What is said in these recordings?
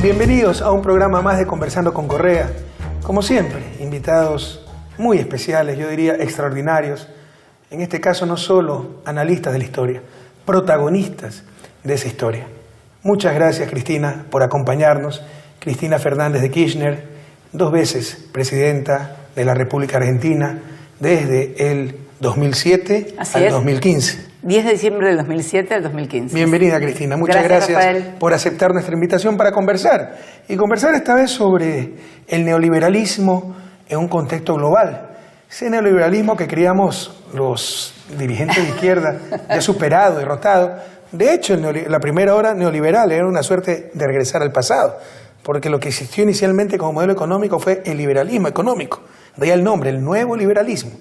Bienvenidos a un programa más de Conversando con Correa. Como siempre, invitados muy especiales, yo diría extraordinarios. En este caso no solo analistas de la historia, protagonistas de esa historia. Muchas gracias, Cristina, por acompañarnos. Cristina Fernández de Kirchner, 2 veces presidenta de la República Argentina desde el 2007 al 2015. 10 de diciembre del 2007 al 2015. Bienvenida, Cristina. Muchas gracias por aceptar nuestra invitación para conversar. Y conversar esta vez sobre el neoliberalismo en un contexto global. Ese neoliberalismo que creíamos los dirigentes de izquierda ya superado, derrotado. De hecho, la primera hora neoliberal era una suerte de regresar al pasado, porque lo que existió inicialmente como modelo económico fue el liberalismo económico. De ahí el nombre, el nuevo liberalismo.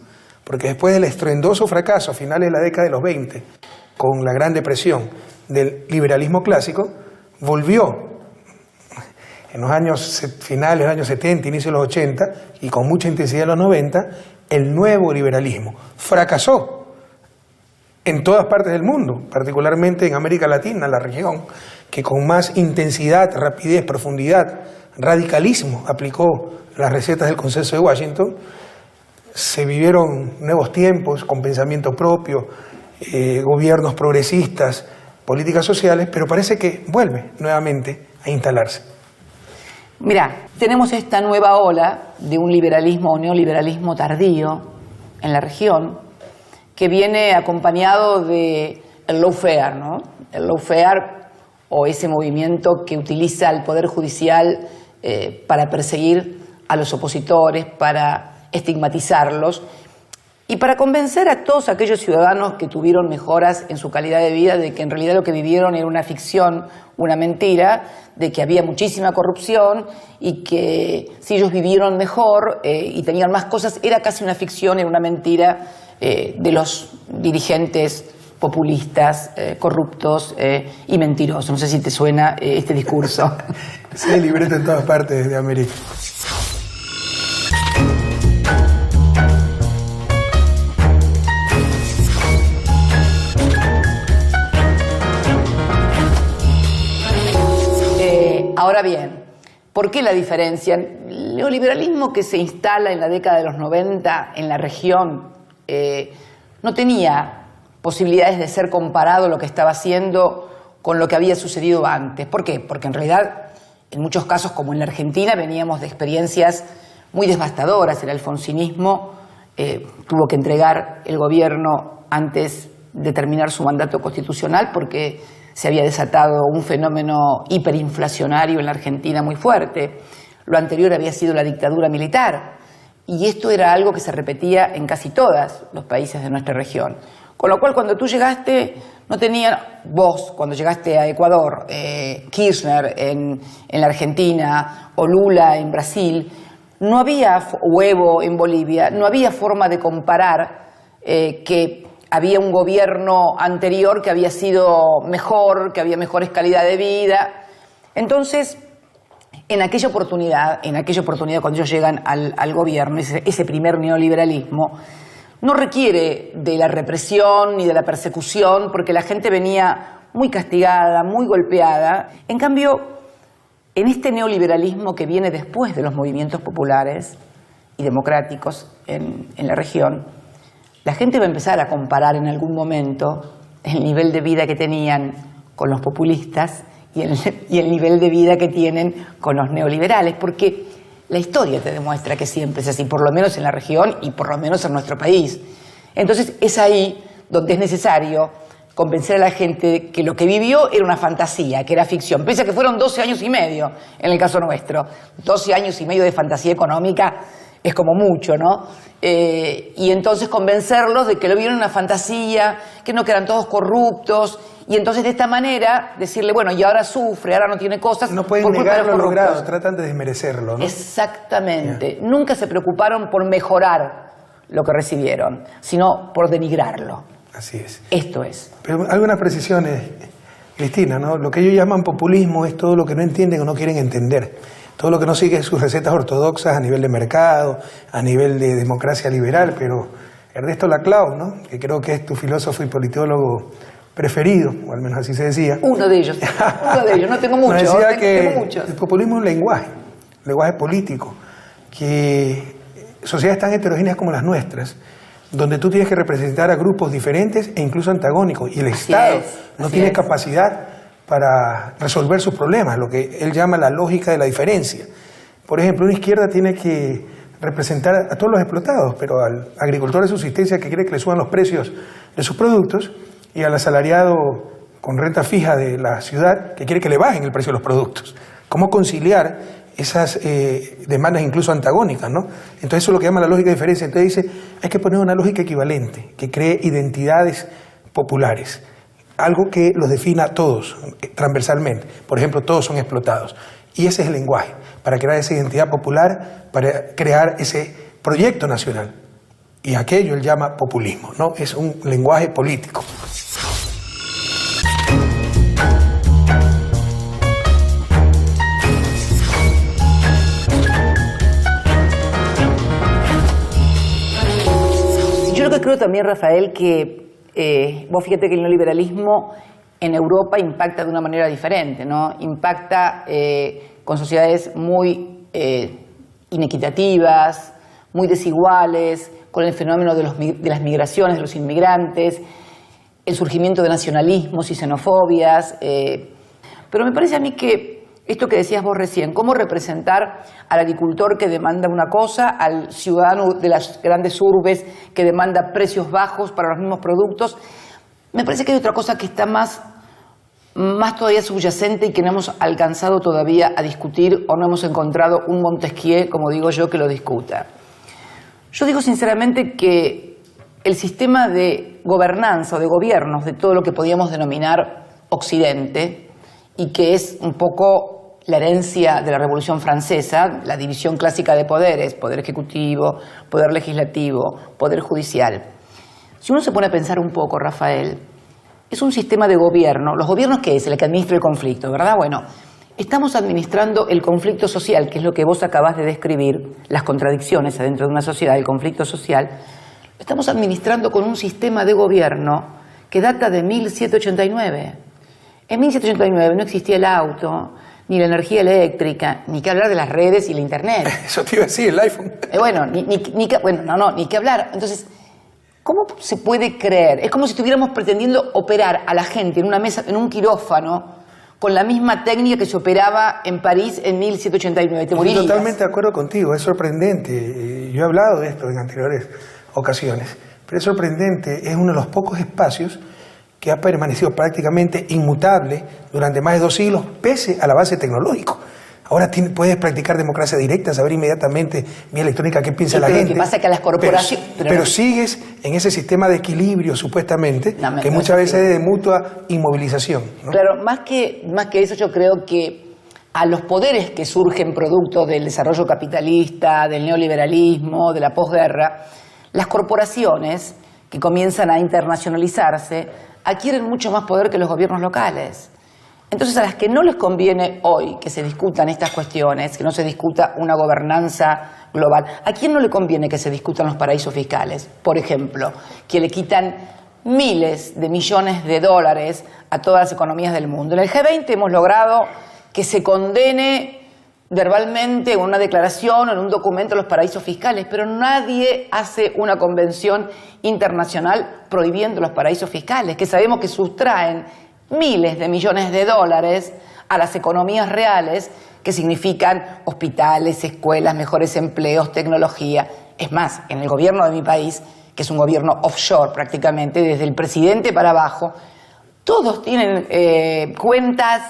Porque después del estruendoso fracaso a finales de la década de los 20, con la Gran Depresión del liberalismo clásico, volvió en los años finales de los años 70, inicio de los 80, y con mucha intensidad en los 90, el nuevo liberalismo. Fracasó en todas partes del mundo, particularmente en América Latina, la región, que con más intensidad, rapidez, profundidad, radicalismo aplicó las recetas del Consenso de Washington. Se vivieron nuevos tiempos con pensamiento propio, gobiernos progresistas, políticas sociales, pero parece que vuelve nuevamente a instalarse. Mirá, tenemos esta nueva ola de un liberalismo o neoliberalismo tardío en la región que viene acompañado de el lawfare, ¿no? El lawfare, o ese movimiento que utiliza el Poder Judicial para perseguir a los opositores, para estigmatizarlos y para convencer a todos aquellos ciudadanos que tuvieron mejoras en su calidad de vida de que en realidad lo que vivieron era una ficción, una mentira, de que había muchísima corrupción y que si ellos vivieron mejor y tenían más cosas, era casi una ficción, era una mentira de los dirigentes populistas, corruptos y mentirosos. No sé si te suena este discurso. Sí, libreto en todas partes de América. Ahora bien, ¿por qué la diferencia? El neoliberalismo que se instala en la década de los 90 en la región no tenía posibilidades de ser comparado lo que estaba haciendo con lo que había sucedido antes. ¿Por qué? Porque en realidad, en muchos casos, como en la Argentina, veníamos de experiencias muy devastadoras. El alfonsinismo tuvo que entregar el gobierno antes de terminar su mandato constitucional porque se había desatado un fenómeno hiperinflacionario en la Argentina muy fuerte. Lo anterior había sido la dictadura militar. Y esto era algo que se repetía en casi todos los países de nuestra región. Con lo cual, cuando tú llegaste, no tenían, vos, cuando llegaste a Ecuador, Kirchner en la Argentina o Lula en Brasil, no había, o Evo en Bolivia, no había forma de comparar que había un gobierno anterior que había sido mejor, que había mejores calidad de vida. Entonces, en aquella oportunidad cuando ellos llegan al gobierno, ese primer neoliberalismo, no requiere de la represión ni de la persecución, porque la gente venía muy castigada, muy golpeada. En cambio, en este neoliberalismo que viene después de los movimientos populares y democráticos en la región, la gente va a empezar a comparar en algún momento el nivel de vida que tenían con los populistas y el nivel de vida que tienen con los neoliberales, porque la historia te demuestra que siempre es así, por lo menos en la región y por lo menos en nuestro país. Entonces es ahí donde es necesario convencer a la gente de que lo que vivió era una fantasía, que era ficción, pese a que fueron 12 años y medio en el caso nuestro. 12 años y medio de fantasía económica es como mucho, ¿no? Y entonces convencerlos de que lo vieron una fantasía, que no, que eran todos corruptos, y entonces de esta manera decirle, bueno, y ahora sufre, ahora no tiene cosas. No pueden negar lo logrado, tratan de desmerecerlo, ¿no? Exactamente. Yeah. Nunca se preocuparon por mejorar lo que recibieron, sino por denigrarlo. Así es. Esto es. Pero algunas precisiones, Cristina, ¿no? Lo que ellos llaman populismo es todo lo que no entienden o no quieren entender. Todo lo que no sigue sus recetas ortodoxas a nivel de mercado, a nivel de democracia liberal, pero Ernesto Laclau, ¿no? Que creo que es tu filósofo y politólogo preferido, o al menos así se decía. Uno de ellos, no tengo muchos. Nos decía que tengo muchos. el populismo es un lenguaje político, que sociedades tan heterogéneas como las nuestras, donde tú tienes que representar a grupos diferentes e incluso antagónicos, y el Estado no tiene capacidad para resolver sus problemas, lo que él llama la lógica de la diferencia. Por ejemplo, una izquierda tiene que representar a todos los explotados, pero al agricultor de subsistencia que quiere que le suban los precios de sus productos, y al asalariado con renta fija de la ciudad que quiere que le bajen el precio de los productos. ¿Cómo conciliar esas demandas incluso antagónicas, ¿no? Entonces eso es lo que llama la lógica de diferencia. Entonces dice, hay que poner una lógica equivalente, que cree identidades populares, algo que los defina a todos transversalmente. Por ejemplo, todos son explotados. Y ese es el lenguaje, para crear esa identidad popular, para crear ese proyecto nacional. Y aquello él llama populismo, ¿no? Es un lenguaje político. Yo lo que creo también, Rafael, que vos fíjate que el neoliberalismo en Europa impacta de una manera diferente, ¿no? Impacta con sociedades muy inequitativas, muy desiguales, con el fenómeno de las migraciones, de los inmigrantes, el surgimiento de nacionalismos y xenofobias. Pero me parece a mí que esto que decías vos recién, cómo representar al agricultor que demanda una cosa, al ciudadano de las grandes urbes que demanda precios bajos para los mismos productos, me parece que hay otra cosa que está más todavía subyacente y que no hemos alcanzado todavía a discutir, o no hemos encontrado un Montesquieu, como digo yo, que lo discuta. Yo digo sinceramente que el sistema de gobernanza o de gobiernos de todo lo que podíamos denominar Occidente, y que es un poco la herencia de la Revolución Francesa, la división clásica de poderes, poder ejecutivo, poder legislativo, poder judicial. Si uno se pone a pensar un poco, Rafael, es un sistema de gobierno. ¿Los gobiernos qué es? El que administra el conflicto, ¿verdad? Bueno, estamos administrando el conflicto social, que es lo que vos acabás de describir, las contradicciones adentro de una sociedad, el conflicto social. Lo estamos administrando con un sistema de gobierno que data de 1789. En 1789 no existía el auto, ni la energía eléctrica, ni que hablar de las redes y la internet. Eso te iba a decir, el iPhone. Ni que hablar. Entonces, ¿cómo se puede creer? Es como si estuviéramos pretendiendo operar a la gente en una mesa, en un quirófano, con la misma técnica que se operaba en París en 1789. Te morirías. Estoy totalmente de acuerdo contigo, es sorprendente. Yo he hablado de esto en anteriores ocasiones, pero es sorprendente, es uno de los pocos espacios que ha permanecido prácticamente inmutable durante más de 2 siglos, pese al avance tecnológico. Ahora puedes practicar democracia directa, saber inmediatamente vía electrónica qué piensa la gente. Lo que pasa es que las corporaciones... Pero sigues en ese sistema de equilibrio, supuestamente, que muchas veces es de mutua inmovilización, ¿no? Claro, más que eso, yo creo que a los poderes que surgen producto del desarrollo capitalista, del neoliberalismo, de la posguerra, las corporaciones que comienzan a internacionalizarse adquieren mucho más poder que los gobiernos locales. Entonces, a las que no les conviene hoy que se discutan estas cuestiones, que no se discuta una gobernanza global, ¿a quién no le conviene que se discutan los paraísos fiscales? Por ejemplo, que le quitan miles de millones de dólares a todas las economías del mundo. En el G20 hemos logrado que se condene verbalmente en una declaración o en un documento los paraísos fiscales, pero nadie hace una convención internacional prohibiendo los paraísos fiscales, que sabemos que sustraen miles de millones de dólares a las economías reales, que significan hospitales, escuelas, mejores empleos, tecnología. Es más, en el gobierno de mi país, que es un gobierno offshore prácticamente, desde el presidente para abajo, todos tienen cuentas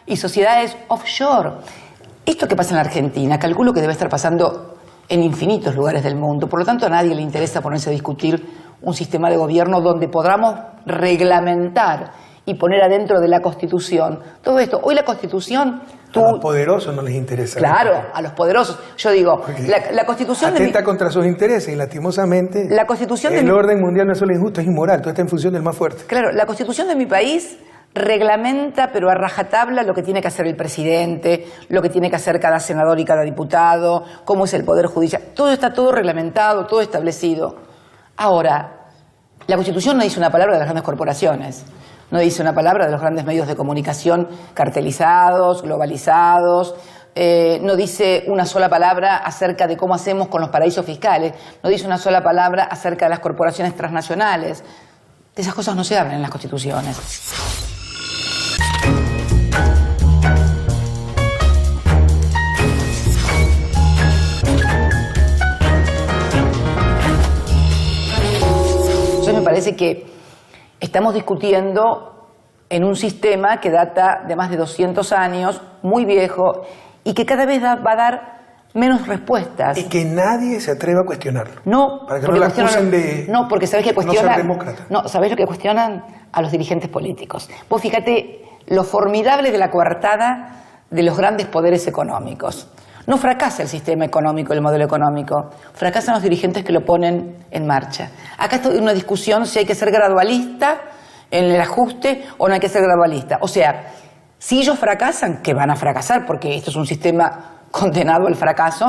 y sociedades offshore. Esto que pasa en la Argentina, calculo que debe estar pasando en infinitos lugares del mundo. Por lo tanto, a nadie le interesa ponerse a discutir un sistema de gobierno donde podamos reglamentar y poner adentro de la Constitución todo esto. Hoy la Constitución... A los poderosos no les interesa. Claro, a los poderosos. Yo digo, la Constitución... Atenta contra sus intereses y lastimosamente la Constitución el orden mundial no es solo injusto, es inmoral. Todo está en función del más fuerte. Claro, la Constitución de mi país reglamenta, pero a rajatabla, lo que tiene que hacer el presidente, lo que tiene que hacer cada senador y cada diputado, cómo es el Poder Judicial. Todo está todo reglamentado, todo establecido. Ahora, la Constitución no dice una palabra de las grandes corporaciones. No dice una palabra de los grandes medios de comunicación cartelizados, globalizados. No dice una sola palabra acerca de cómo hacemos con los paraísos fiscales. No dice una sola palabra acerca de las corporaciones transnacionales. De esas cosas no se hablan en las constituciones. Entonces me parece que estamos discutiendo en un sistema que data de más de 200 años, muy viejo, y que cada vez va a dar menos respuestas. Y que nadie se atreva a cuestionarlo. No, para que no la acusen de no, porque ¿sabés qué cuestionan? No ser demócrata. No, ¿sabés lo que cuestionan? A los dirigentes políticos. Vos fíjate lo formidable de la coartada de los grandes poderes económicos. No fracasa el sistema económico, el modelo económico. Fracasan los dirigentes que lo ponen en marcha. Acá estoy en una discusión si hay que ser gradualista en el ajuste o no hay que ser gradualista. O sea, si ellos fracasan, que van a fracasar porque esto es un sistema condenado al fracaso,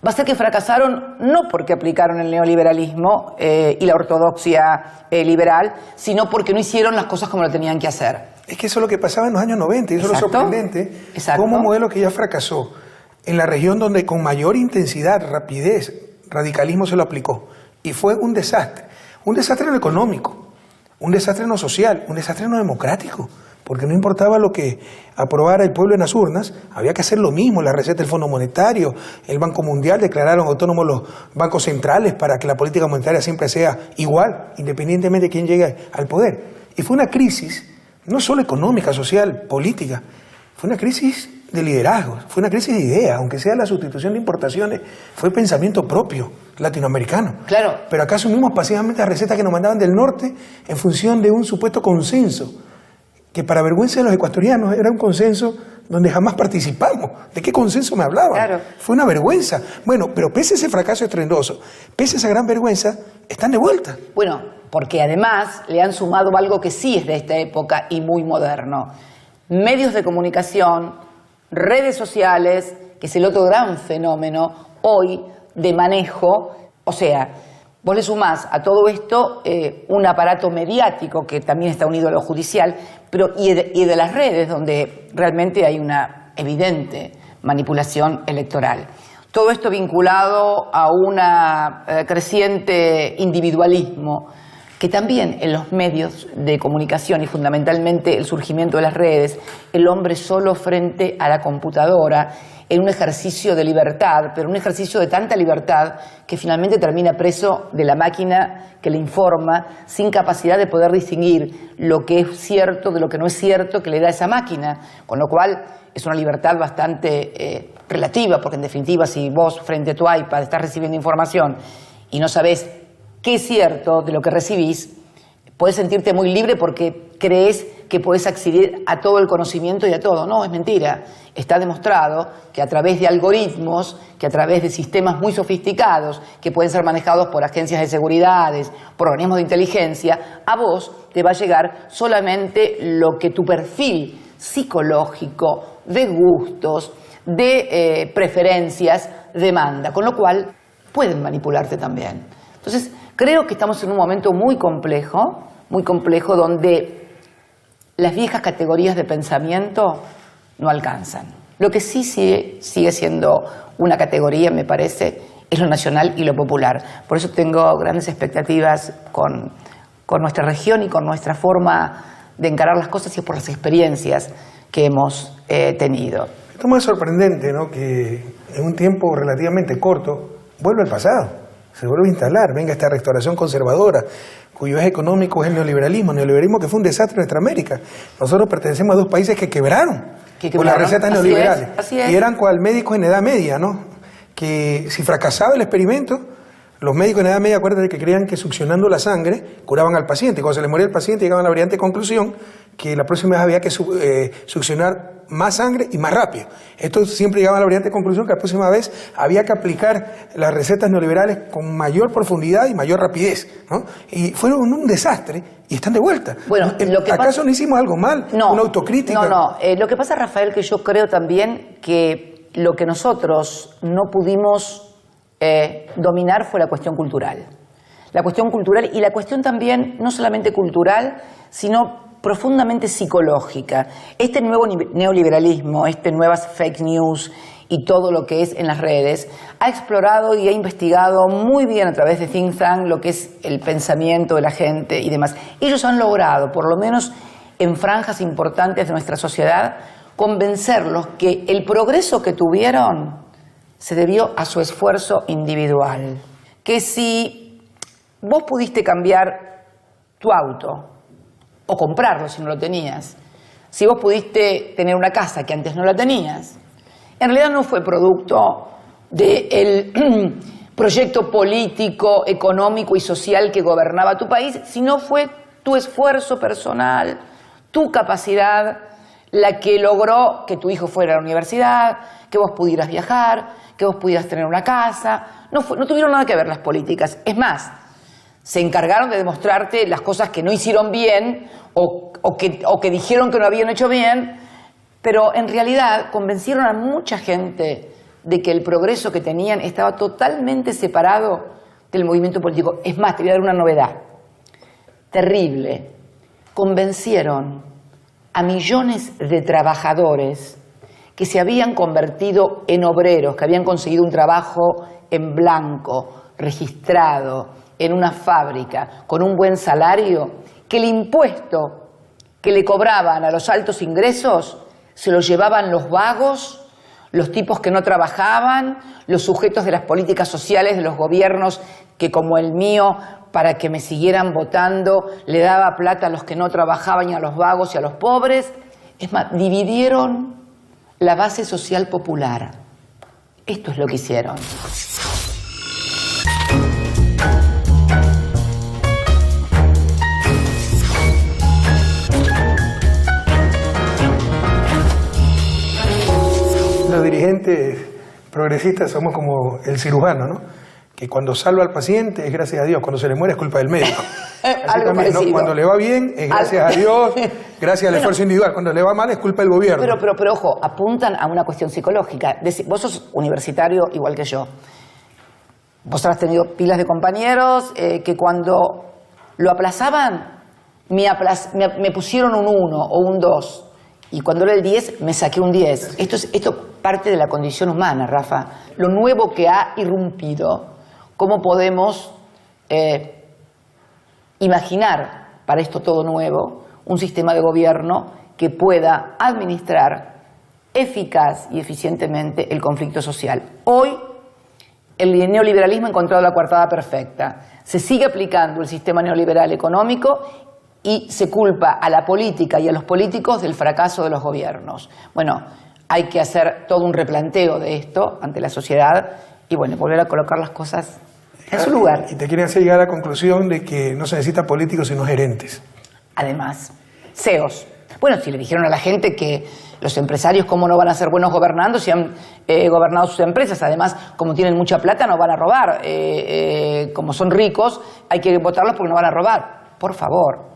va a ser que fracasaron no porque aplicaron el neoliberalismo y la ortodoxia liberal, sino porque no hicieron las cosas como lo tenían que hacer. Es que eso es lo que pasaba en los años 90 y eso es lo sorprendente. Como un modelo que ya fracasó en la región donde con mayor intensidad, rapidez, radicalismo se lo aplicó. Y fue un desastre en lo económico, un desastre en lo social, un desastre en lo democrático. Porque no importaba lo que aprobara el pueblo en las urnas, había que hacer lo mismo. La receta del Fondo Monetario, el Banco Mundial declararon autónomos los bancos centrales para que la política monetaria siempre sea igual, independientemente de quién llegue al poder. Y fue una crisis, no solo económica, social, política, fue una crisis de liderazgo, fue una crisis de ideas, aunque sea la sustitución de importaciones, fue pensamiento propio latinoamericano. Claro. Pero acá asumimos pasivamente las recetas que nos mandaban del norte en función de un supuesto consenso, que para vergüenza de los ecuatorianos era un consenso donde jamás participamos. ¿De qué consenso me hablaban? Claro. Fue una vergüenza. Bueno, pero pese a ese fracaso estruendoso, pese a esa gran vergüenza, están de vuelta. Bueno, porque además le han sumado algo que sí es de esta época y muy moderno. Medios de comunicación, redes sociales, que es el otro gran fenómeno hoy de manejo. O sea, vos le sumás a todo esto un aparato mediático que también está unido a lo judicial, pero y de las redes, donde realmente hay una evidente manipulación electoral. Todo esto vinculado a un creciente individualismo que también en los medios de comunicación y fundamentalmente el surgimiento de las redes, el hombre solo frente a la computadora, en un ejercicio de libertad, pero un ejercicio de tanta libertad que finalmente termina preso de la máquina que le informa, sin capacidad de poder distinguir lo que es cierto de lo que no es cierto que le da esa máquina, con lo cual es una libertad bastante relativa, porque en definitiva si vos frente a tu iPad estás recibiendo información y no sabés qué es cierto de lo que recibís, podés sentirte muy libre porque crees que podés acceder a todo el conocimiento y a todo. No, es mentira. Está demostrado que a través de algoritmos, que a través de sistemas muy sofisticados, que pueden ser manejados por agencias de seguridad, por organismos de inteligencia, a vos te va a llegar solamente lo que tu perfil psicológico, de gustos, de preferencias demanda, con lo cual pueden manipularte también. Entonces, creo que estamos en un momento muy complejo donde las viejas categorías de pensamiento no alcanzan. Lo que sí sigue siendo una categoría, me parece, es lo nacional y lo popular. Por eso tengo grandes expectativas con nuestra región y con nuestra forma de encarar las cosas y por las experiencias que hemos tenido. Esto es muy sorprendente, ¿no? Que en un tiempo relativamente corto vuelve al pasado. Se vuelve a instalar, venga esta restauración conservadora, cuyo eje económico es el neoliberalismo que fue un desastre en nuestra América. Nosotros pertenecemos a dos países que quebraron por las recetas neoliberales. Así es. Y eran cual médicos en edad media, ¿no? Que si fracasaba el experimento, los médicos en edad media, acuérdate que creían que succionando la sangre curaban al paciente. Cuando se le moría el paciente llegaban a la brillante conclusión que la próxima vez había que succionar más sangre y más rápido. Esto siempre llegaba a la brillante conclusión que la próxima vez había que aplicar las recetas neoliberales con mayor profundidad y mayor rapidez, ¿no? Y fueron un desastre y están de vuelta. Bueno, ¿Acaso no hicimos algo mal? No, ¿Una autocrítica? No. Lo que pasa, Rafael, que yo creo también que lo que nosotros no pudimos dominar fue la cuestión cultural. La cuestión cultural y la cuestión también, no solamente cultural, sino profundamente psicológica. Este nuevo neoliberalismo, nuevas fake news y todo lo que es en las redes, ha explorado y ha investigado muy bien a través de think tank lo que es el pensamiento de la gente y demás. Ellos han logrado, por lo menos en franjas importantes de nuestra sociedad, convencerlos que el progreso que tuvieron se debió a su esfuerzo individual. Que si vos pudiste cambiar tu auto o comprarlo si no lo tenías, si vos pudiste tener una casa que antes no la tenías, en realidad no fue producto del proyecto político, económico y social que gobernaba tu país, sino fue tu esfuerzo personal, tu capacidad, la que logró que tu hijo fuera a la universidad, que vos pudieras viajar, que vos pudieras tener una casa. No tuvieron nada que ver las políticas. Es más, se encargaron de demostrarte las cosas que no hicieron bien o que dijeron que no habían hecho bien, pero en realidad convencieron a mucha gente de que el progreso que tenían estaba totalmente separado del movimiento político. Es más, te voy a dar una novedad terrible. Convencieron a millones de trabajadores que se habían convertido en obreros, que habían conseguido un trabajo en blanco, registrado, en una fábrica, con un buen salario, que el impuesto que le cobraban a los altos ingresos se lo llevaban los vagos, los tipos que no trabajaban, los sujetos de las políticas sociales de los gobiernos que, como el mío, para que me siguieran votando, le daba plata a los que no trabajaban y a los vagos y a los pobres. Es más, dividieron la base social popular. Esto es lo que hicieron. Los dirigentes progresistas somos como el cirujano, ¿no? Que cuando salva al paciente es gracias a Dios, cuando se le muere es culpa del médico. Así también, ¿no? Cuando le va bien es gracias a Dios, gracias al esfuerzo individual. Cuando le va mal es culpa del gobierno. Pero ojo, apuntan a una cuestión psicológica. Vos sos universitario igual que yo. Vos habrás tenido pilas de compañeros que cuando lo aplazaban me pusieron un 1 o un 2. Y cuando era el 10, me saqué un 10. Esto parte de la condición humana, Rafa. Lo nuevo que ha irrumpido. ¿Cómo podemos imaginar para esto todo nuevo un sistema de gobierno que pueda administrar eficaz y eficientemente el conflicto social? Hoy, el neoliberalismo ha encontrado la coartada perfecta. Se sigue aplicando el sistema neoliberal económico y se culpa a la política y a los políticos del fracaso de los gobiernos. Bueno, hay que hacer todo un replanteo de esto ante la sociedad y bueno, volver a colocar las cosas en su lugar. Y te quieren hacer llegar a la conclusión de que no se necesita políticos sino gerentes. Además, CEOs. Bueno, si le dijeron a la gente que los empresarios cómo no van a ser buenos gobernando si han gobernado sus empresas, además como tienen mucha plata no van a robar, como son ricos hay que votarlos porque no van a robar. Por favor.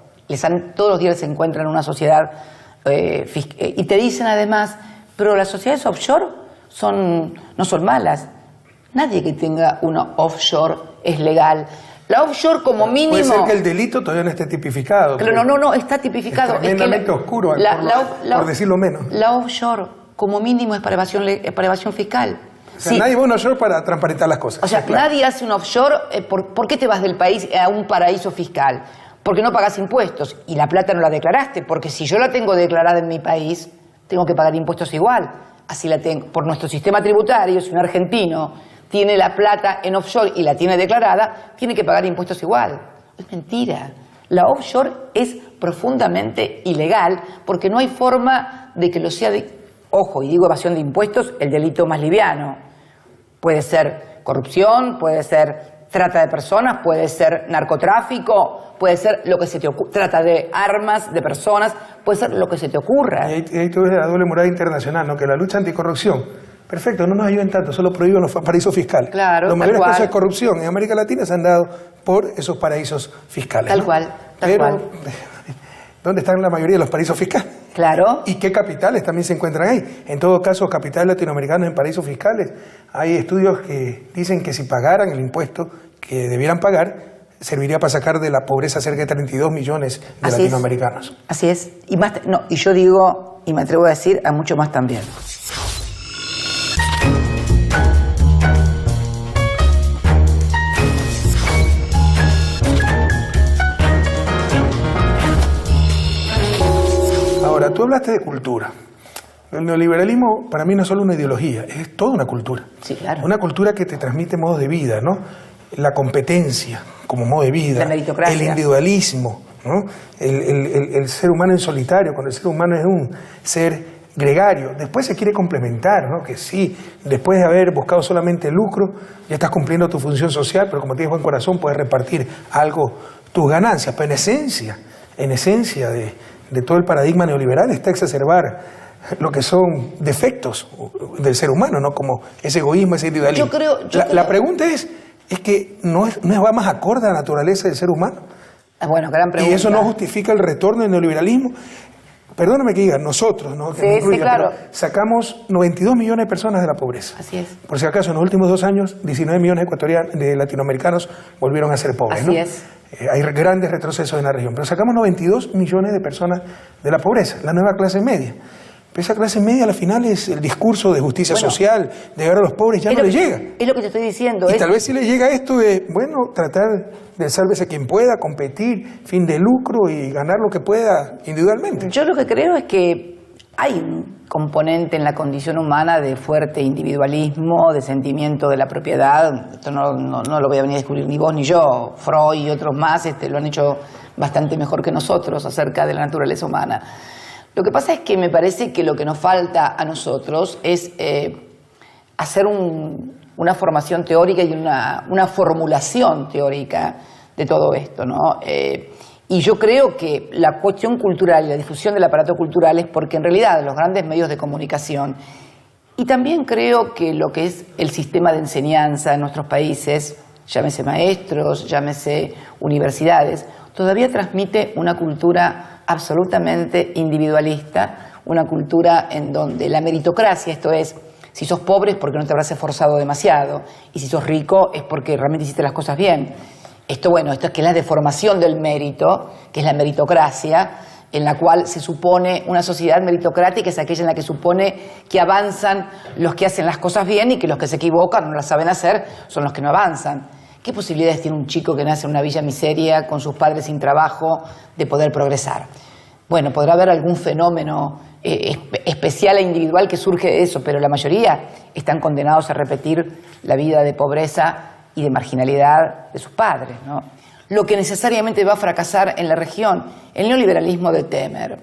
Todos los días se encuentran en una sociedad y te dicen además, pero las sociedades offshore no son malas. Nadie que tenga una offshore es legal. La offshore como mínimo... Puede ser que el delito todavía no esté tipificado. Pero no, está tipificado. Es tremendamente oscuro, por decirlo menos. La offshore como mínimo es para evasión fiscal. O sea, nadie va a un offshore para transparentar las cosas. O sea, claro. Nadie hace un offshore... ¿Por qué te vas del país a un paraíso fiscal? Porque no pagas impuestos y la plata no la declaraste, porque si yo la tengo declarada en mi país, tengo que pagar impuestos igual. Así la tengo. Por nuestro sistema tributario, si un argentino tiene la plata en offshore y la tiene declarada, tiene que pagar impuestos igual. Es mentira. La offshore es profundamente ilegal porque no hay forma de que lo sea ojo, y digo evasión de impuestos, el delito más liviano. Puede ser corrupción, puede ser trata de personas, puede ser narcotráfico, puede ser lo que se te ocurra, trata de armas, de personas, puede ser lo que se te ocurra. Y ahí tú ves la doble moral internacional, ¿no? Que la lucha anticorrupción, perfecto, no nos ayuden tanto, solo prohíben los paraísos fiscales. Claro, los mayores casos de corrupción en América Latina se han dado por esos paraísos fiscales. Tal ¿no? cual. Pero, ¿dónde están la mayoría de los paraísos fiscales? Claro. ¿Y qué capitales también se encuentran ahí? En todo caso, capitales latinoamericanos en paraísos fiscales. Hay estudios que dicen que si pagaran el impuesto que debieran pagar, serviría para sacar de la pobreza cerca de 32 millones de latinoamericanos. Así es. Y más, no, y yo digo, y me atrevo a decir, a mucho más también. Ahora, tú hablaste de cultura. El neoliberalismo para mí no es solo una ideología, es toda una cultura. Sí, claro. Una cultura que te transmite modos de vida, ¿no? La competencia como modo de vida, la meritocracia, el individualismo, ¿no? El ser humano en solitario, cuando el ser humano es un ser gregario. Después se quiere complementar, ¿no? Que sí, después de haber buscado solamente lucro, ya estás cumpliendo tu función social, pero como tienes buen corazón puedes repartir algo, tus ganancias. Pero en esencia de todo el paradigma neoliberal está exacerbar lo que son defectos del ser humano, ¿no? Como ese egoísmo, ese individualismo. La pregunta es que no va más acorde a la naturaleza del ser humano. Bueno, gran pregunta. Y eso no justifica el retorno del neoliberalismo. Perdóname que diga, nosotros, ¿no? Que sí, me incluya, sí, claro. Pero sacamos 92 millones de personas de la pobreza. Así es. Por si acaso, en los últimos 2 años, 19 millones de latinoamericanos volvieron a ser pobres. Así ¿no? es. Hay grandes retrocesos en la región. Pero sacamos 92 millones de personas de la pobreza, la nueva clase media. Pero esa clase media al final es el discurso de justicia social, de llegar a los pobres, ya no le llega. Es lo que te estoy diciendo. Y tal vez si le llega esto de, bueno, tratar de sálvese quien pueda, competir, fin de lucro y ganar lo que pueda individualmente. Yo lo que creo es que hay un componente en la condición humana de fuerte individualismo, de sentimiento de la propiedad. Esto no lo voy a venir a descubrir ni vos ni yo. Freud y otros más lo han hecho bastante mejor que nosotros acerca de la naturaleza humana. Lo que pasa es que me parece que lo que nos falta a nosotros es hacer una formación teórica y una formulación teórica de todo esto, ¿no? Y yo creo que la cuestión cultural y la difusión del aparato cultural es porque en realidad los grandes medios de comunicación, y también creo que lo que es el sistema de enseñanza en nuestros países, llámese maestros, llámese universidades, todavía transmite una cultura absolutamente individualista, una cultura en donde la meritocracia, esto es, si sos pobre es porque no te habrás esforzado demasiado, y si sos rico es porque realmente hiciste las cosas bien. Esto es que es la deformación del mérito, que es la meritocracia, en la cual se supone una sociedad meritocrática es aquella en la que supone que avanzan los que hacen las cosas bien y que los que se equivocan, no las saben hacer, son los que no avanzan. ¿Qué posibilidades tiene un chico que nace en una villa miseria, con sus padres sin trabajo, de poder progresar? Bueno, podrá haber algún fenómeno especial e individual que surge de eso, pero la mayoría están condenados a repetir la vida de pobreza y de marginalidad de sus padres, ¿no? Lo que necesariamente va a fracasar en la región, el neoliberalismo de Temer,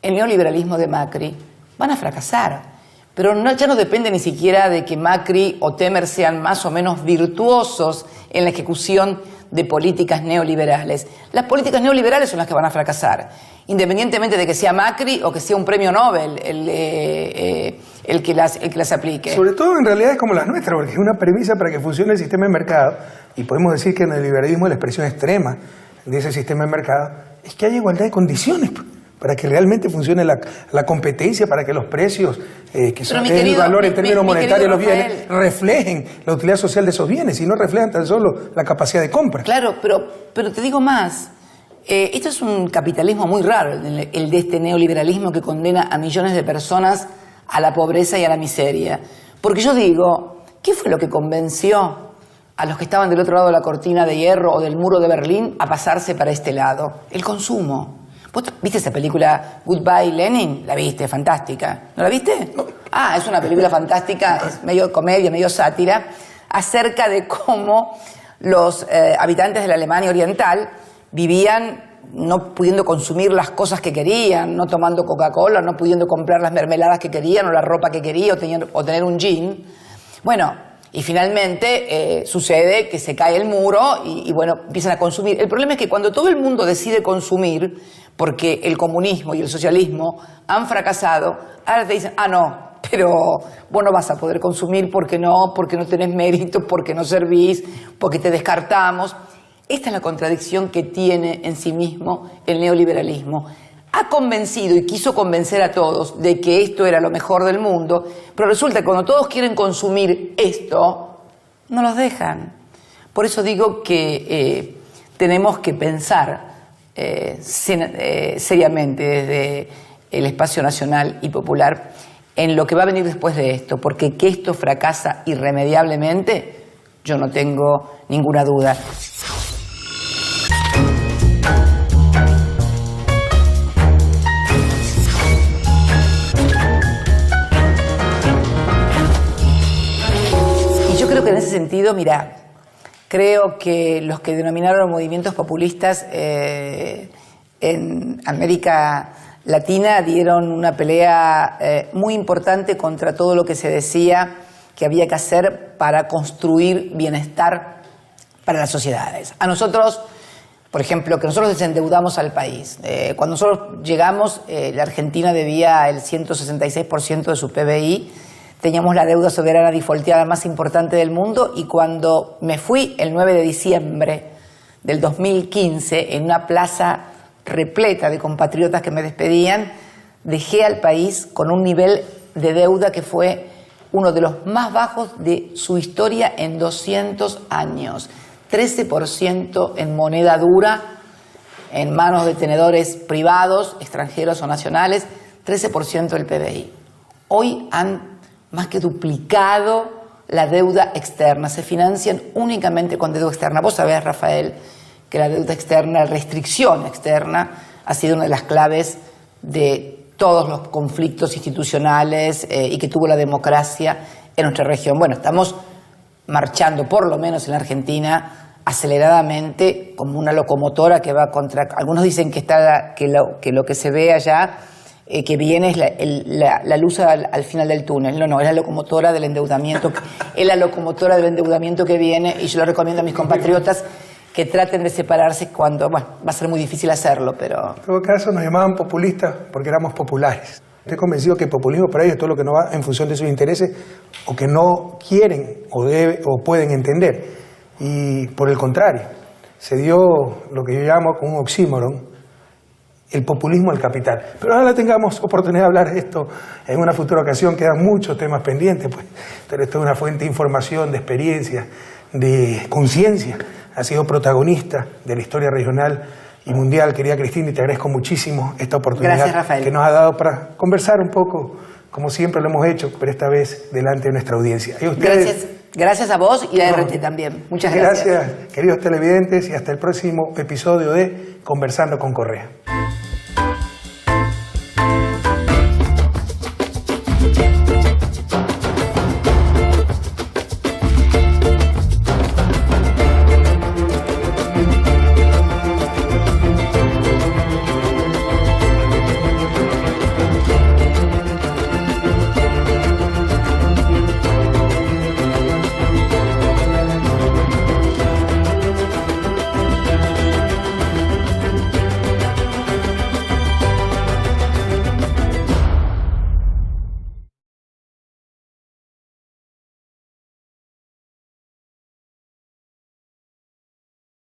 el neoliberalismo de Macri, van a fracasar. Pero ya no depende ni siquiera de que Macri o Temer sean más o menos virtuosos en la ejecución de políticas neoliberales. Las políticas neoliberales son las que van a fracasar, independientemente de que sea Macri o que sea un premio Nobel el que las aplique. Sobre todo en realidad es como las nuestras, porque es una premisa para que funcione el sistema de mercado, y podemos decir que en el liberalismo la expresión extrema de ese sistema de mercado es que haya igualdad de condiciones para que realmente funcione la competencia, para que los precios, que son el valor en términos monetarios de los bienes, reflejen la utilidad social de esos bienes y no reflejan tan solo la capacidad de compra. Claro, pero te digo más. Esto es un capitalismo muy raro, el de este neoliberalismo que condena a millones de personas a la pobreza y a la miseria. Porque yo digo, ¿qué fue lo que convenció a los que estaban del otro lado de la cortina de hierro o del muro de Berlín a pasarse para este lado? El consumo. ¿Vos viste esa película Goodbye Lenin? La viste, fantástica. ¿No la viste? No. Ah, es una película fantástica, es medio comedia, medio sátira, acerca de cómo los habitantes de la Alemania Oriental vivían no pudiendo consumir las cosas que querían, no tomando Coca-Cola, no pudiendo comprar las mermeladas que querían o la ropa que querían o tener un jean. Bueno, y finalmente sucede que se cae el muro y bueno, empiezan a consumir. El problema es que cuando todo el mundo decide consumir, porque el comunismo y el socialismo han fracasado, ahora te dicen, no, pero vos no vas a poder consumir porque no tenés mérito, porque no servís, porque te descartamos. Esta es la contradicción que tiene en sí mismo el neoliberalismo. Ha convencido y quiso convencer a todos de que esto era lo mejor del mundo, pero resulta que cuando todos quieren consumir esto, no los dejan. Por eso digo que tenemos que pensar seriamente desde el espacio nacional y popular en lo que va a venir después de esto, porque que esto fracasa irremediablemente, yo no tengo ninguna duda. Y yo creo que en ese sentido, mira, creo que los que denominaron movimientos populistas en América Latina dieron una pelea muy importante contra todo lo que se decía que había que hacer para construir bienestar para las sociedades. A nosotros, por ejemplo, que nosotros desendeudamos al país. Cuando nosotros llegamos, la Argentina debía el 166% de su PBI, teníamos la deuda soberana defaulteada más importante del mundo, y cuando me fui el 9 de diciembre del 2015, en una plaza repleta de compatriotas que me despedían, dejé al país con un nivel de deuda que fue uno de los más bajos de su historia en 200 años. 13% en moneda dura, en manos de tenedores privados, extranjeros o nacionales, 13% del PBI. Hoy han más que duplicado la deuda externa, se financian únicamente con deuda externa. Vos sabés, Rafael, que la deuda externa, la restricción externa, ha sido una de las claves de todos los conflictos institucionales y que tuvo la democracia en nuestra región. Bueno, estamos marchando, por lo menos en la Argentina, aceleradamente como una locomotora que va contra... Algunos dicen que lo que se ve allá, que viene es la luz al final del túnel. No, es la locomotora del endeudamiento. Es la locomotora del endeudamiento que viene, y yo lo recomiendo a mis compatriotas que traten de separarse cuando, bueno, va a ser muy difícil hacerlo, pero... En todo caso, nos llamaban populistas porque éramos populares. Estoy convencido que el populismo para ellos es todo lo que no va en función de sus intereses o que no quieren o pueden entender. Y por el contrario, se dio lo que yo llamo como un oxímoron, el populismo al capital. Pero ojalá tengamos oportunidad de hablar de esto en una futura ocasión, quedan muchos temas pendientes, pues. Pero esto es una fuente de información, de experiencia, de conciencia. Ha sido protagonista de la historia regional y mundial, querida Cristina, y te agradezco muchísimo esta oportunidad que nos ha dado para conversar un poco, como siempre lo hemos hecho, pero esta vez delante de nuestra audiencia. Y ustedes, gracias a vos y a RT también. Muchas gracias. Gracias, queridos televidentes, y hasta el próximo episodio de Conversando con Correa.